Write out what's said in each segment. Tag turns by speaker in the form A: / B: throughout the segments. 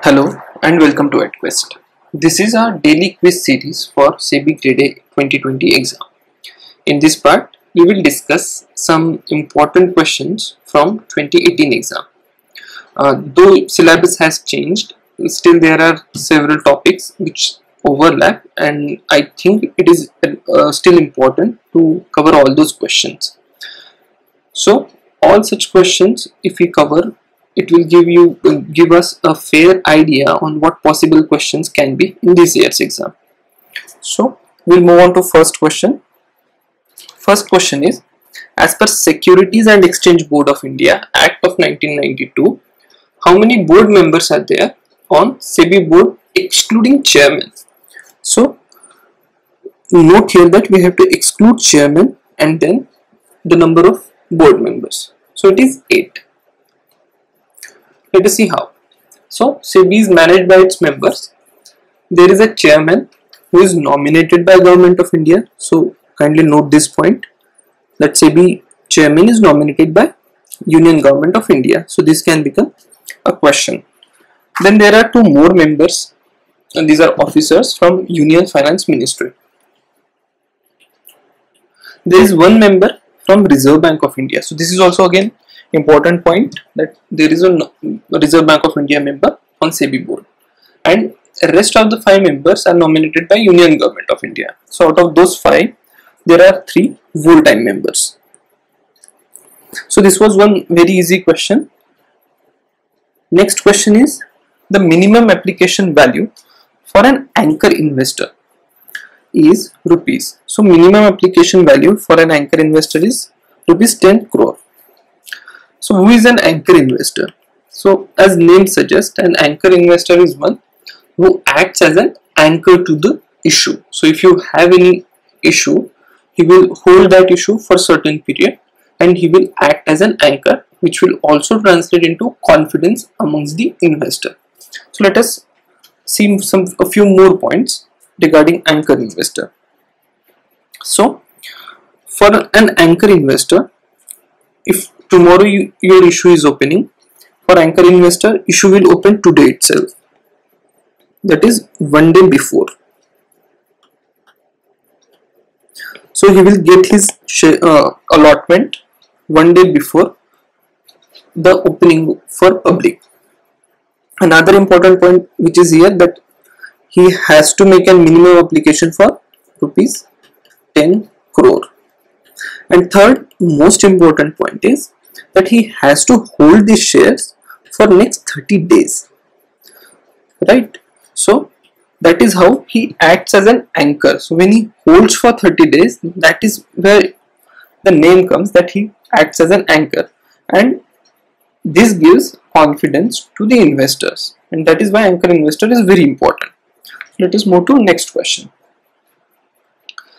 A: Hello and welcome to EdQuest. This is our daily quiz series for SEBI Grade A 2020 exam. In this part, we will discuss some important questions from 2018 exam. Though syllabus has changed, still there are several topics which overlap, and I think it is still important to cover all those questions. So all such questions, if we cover, it will give us a fair idea on what possible questions can be in this year's exam. So we'll move on to first question. First question is, as per Securities and Exchange Board of India Act of 1992, how many board members are there on SEBI board excluding chairman? So note here that we have to exclude chairman and then the number of board members. So it is 8. Let us see how. So SEBI is managed by its members. There is a chairman who is nominated by Government of India. So kindly note this point, that SEBI chairman is nominated by Union Government of India. So this can become a question. Then there are 2 more members, and these are officers from Union Finance Ministry. There is 1 member from Reserve Bank of India. So this is also again important point, that there is a Reserve Bank of India member on SEBI board, and the rest of the 5 members are nominated by Union Government of India. So out of those 5, there are 3 full-time members. So this was one very easy question. Next question is, the minimum application value for an anchor investor is rupees. So minimum application value for an anchor investor is rupees 10 crore. So who is an anchor investor? So as name suggests, an anchor investor is one who acts as an anchor to the issue. So if you have any issue, he will hold that issue for a certain period and he will act as an anchor, which will also translate into confidence amongst the investor. So let us see a few more points regarding anchor investor. So for an anchor investor, if tomorrow your issue is opening, for anchor investor, issue will open today itself, that is 1 day before. So he will get his allotment 1 day before the opening for public. Another important point which is here, that he has to make a minimum application for rupees 10 crore. And third most important point is that he has to hold these shares for next 30 days, right? So that is how he acts as an anchor. So when he holds for 30 days, that is where the name comes, that he acts as an anchor, and this gives confidence to the investors, and that is why anchor investor is very important. Let us move to next question.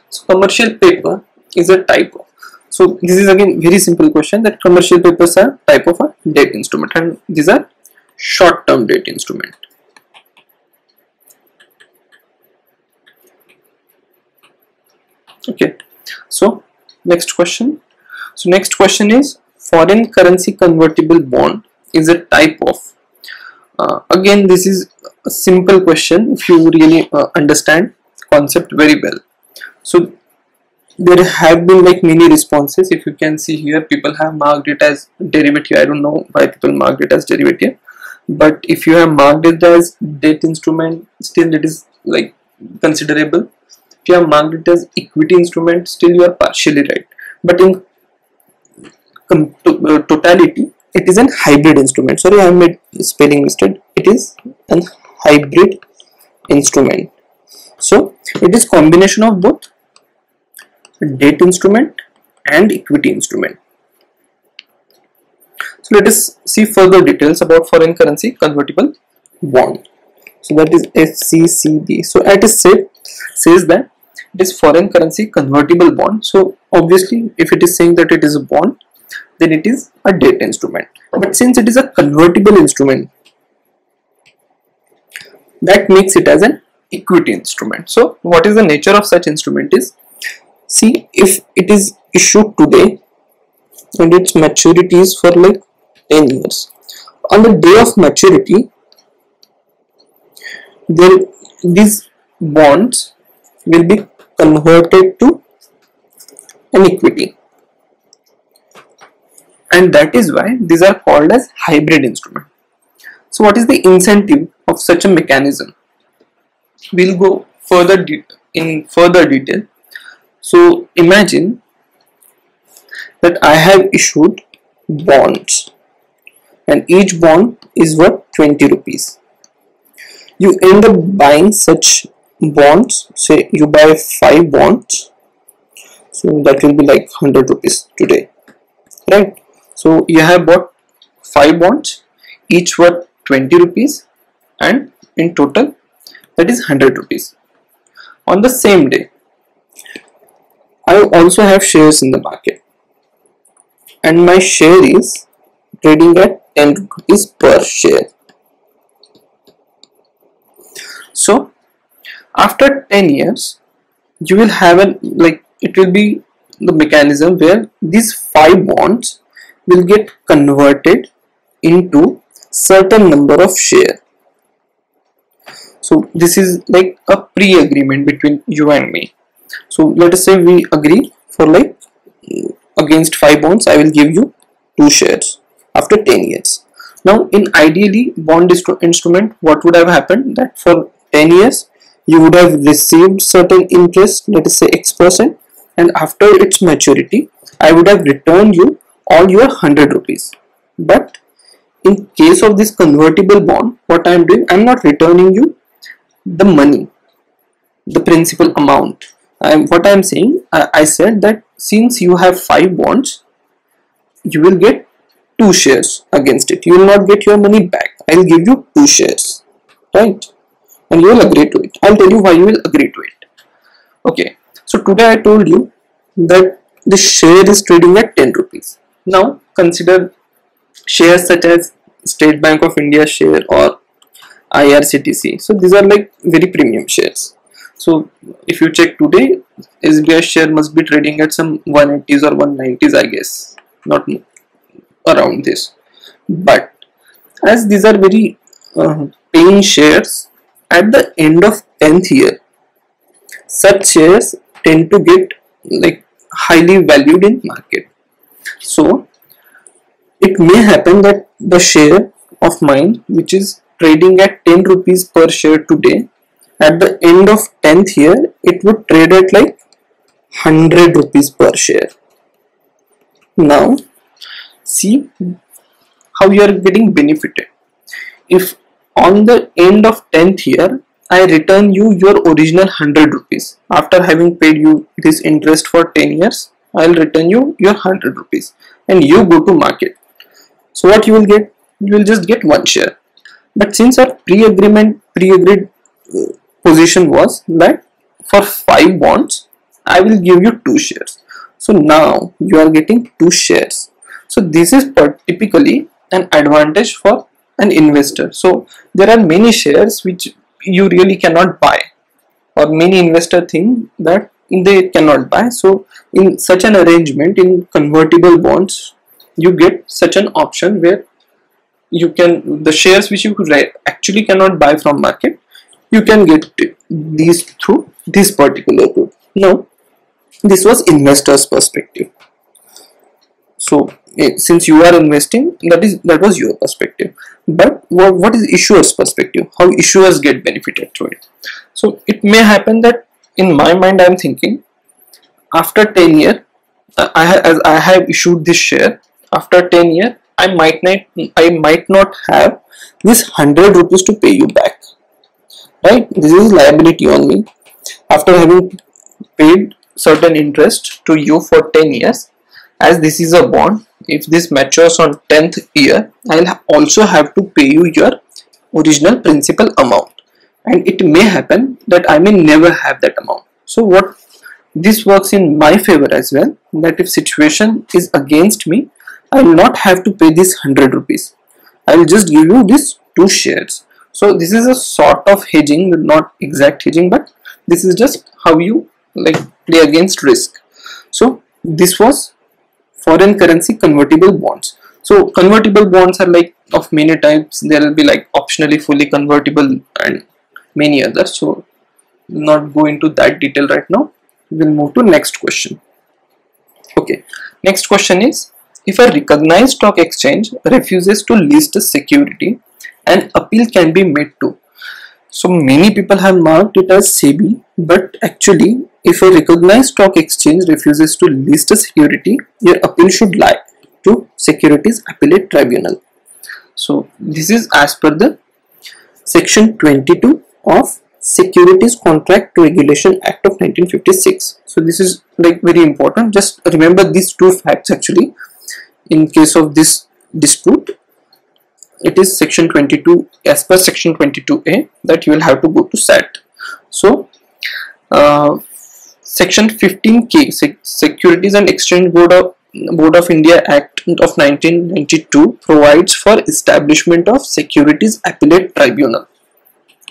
A: So commercial paper is a type of, so this is again very simple question, that commercial papers are type of a debt instrument, and these are short-term debt instrument. Okay, so next question. So next question is, foreign currency convertible bond is a type of, again this is a simple question if you really understand concept very well. So there have been like many responses. If you can see here, people have marked it as derivative. I don't know why people marked it as derivative, but if you have marked it as debt instrument, still it is like considerable. If you have marked it as equity instrument, still you are partially right, but in totality it is an hybrid instrument. Sorry, I made spelling mistake. It is an hybrid instrument. So it is combination of both debt instrument and equity instrument. So let us see further details about foreign currency convertible bond. So that is FCCB. So it is says that it is foreign currency convertible bond. So obviously if it is saying that it is a bond, then it is a debt instrument. But since it is a convertible instrument, that makes it as an equity instrument. So what is the nature of such instrument is, see, if it is issued today and its maturity is for like 10 years, on the day of maturity there these bonds will be converted to an equity, and that is why these are called as hybrid instrument. So what is the incentive of such a mechanism? We'll go in further detail. So imagine that I have issued bonds, and each bond is worth 20 rupees. You end up buying such bonds. Say you buy 5 bonds, so that will be like 100 rupees today, right? So you have bought 5 bonds, each worth 20 rupees, and in total that is 100 rupees. On the same day, I also have shares in the market, and my share is trading at 10 rupees per share. So after 10 years, you will have it will be the mechanism where these 5 bonds will get converted into certain number of share. So this is like a pre-agreement between you and me. So let us say we agree for against 5 bonds I will give you 2 shares after 10 years. Now in ideally bond instrument, what would have happened, that for 10 years you would have received certain interest, let us say X%, and after its maturity I would have returned you all your 100 rupees. But in case of this convertible bond, what I am doing, I am not returning you the money, the principal amount. What I am saying, I said that since you have 5 bonds, you will get 2 shares against it. You will not get your money back. I will give you 2 shares, right? And you will agree to it. I will tell you why you will agree to it. Okay, so today I told you that the share is trading at 10 rupees. Now consider shares such as State Bank of India share or IRCTC. So these are like very premium shares. So if you check today, SBI share must be trading at some 180s or 190s, I guess, not around this. But as these are very paying shares, at the end of 10th year, such shares tend to get highly valued in market. So it may happen that the share of mine, which is trading at 10 rupees per share today, at the end of 10th year it would trade at 100 rupees per share. Now see how you are getting benefited. If on the end of 10th year I return you your original 100 rupees, after having paid you this interest for 10 years, I will return you your 100 rupees and you go to market. So what you will get? You will just get 1 share. But since our pre-agreed position was that for 5 bonds I will give you 2 shares, so now you are getting 2 shares. So this is typically an advantage for an investor. So there are many shares which you really cannot buy, or many investors think that they cannot buy. So in such an arrangement, in convertible bonds, you get such an option where you can, the shares which you actually cannot buy from market, you can get these through this particular route. Now this was investor's perspective. So since you are investing, that was your perspective. But what is issuer's perspective? How issuers get benefited through it? So it may happen that in my mind I am thinking, after 10 years as I have issued this share, after 10 years I might not have this 100 rupees to pay you back, right? This is liability on me. After having paid certain interest to you for 10 years, as this is a bond, if this matures on 10th year, I'll also have to pay you your original principal amount, and it may happen that I may never have that amount. So what this works in my favor as well, that if situation is against me, I will not have to pay this 100 rupees. I will just give you these 2 shares. So this is a sort of hedging, not exact hedging, but this is just how you play against risk. So this was foreign currency convertible bonds. So convertible bonds are of many types. There will be optionally fully convertible and many others, so not go into that detail right now. We'll move to next question. Okay, next question is, if a recognized stock exchange refuses to list a security, an appeal can be made to. So many people have marked it as SEBI, but actually if a recognized stock exchange refuses to list a security, your appeal should lie to Securities Appellate Tribunal. So this is as per the section 22 of Securities Contract Regulation Act of 1956. So this is like very important. Just remember these two facts actually. In case of this dispute, it is section 22, as per section 22A, that you will have to go to SAT. So section 15K, Securities and Exchange Board of India Act of 1992 provides for establishment of Securities Appellate Tribunal.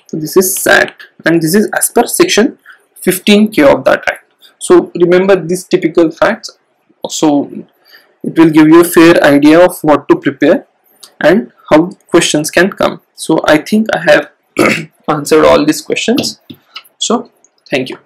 A: So this is SAT, and this is as per section 15K of that act. So remember these typical facts, so it will give you a fair idea of what to prepare and how questions can come. So I think I have answered all these questions. So thank you.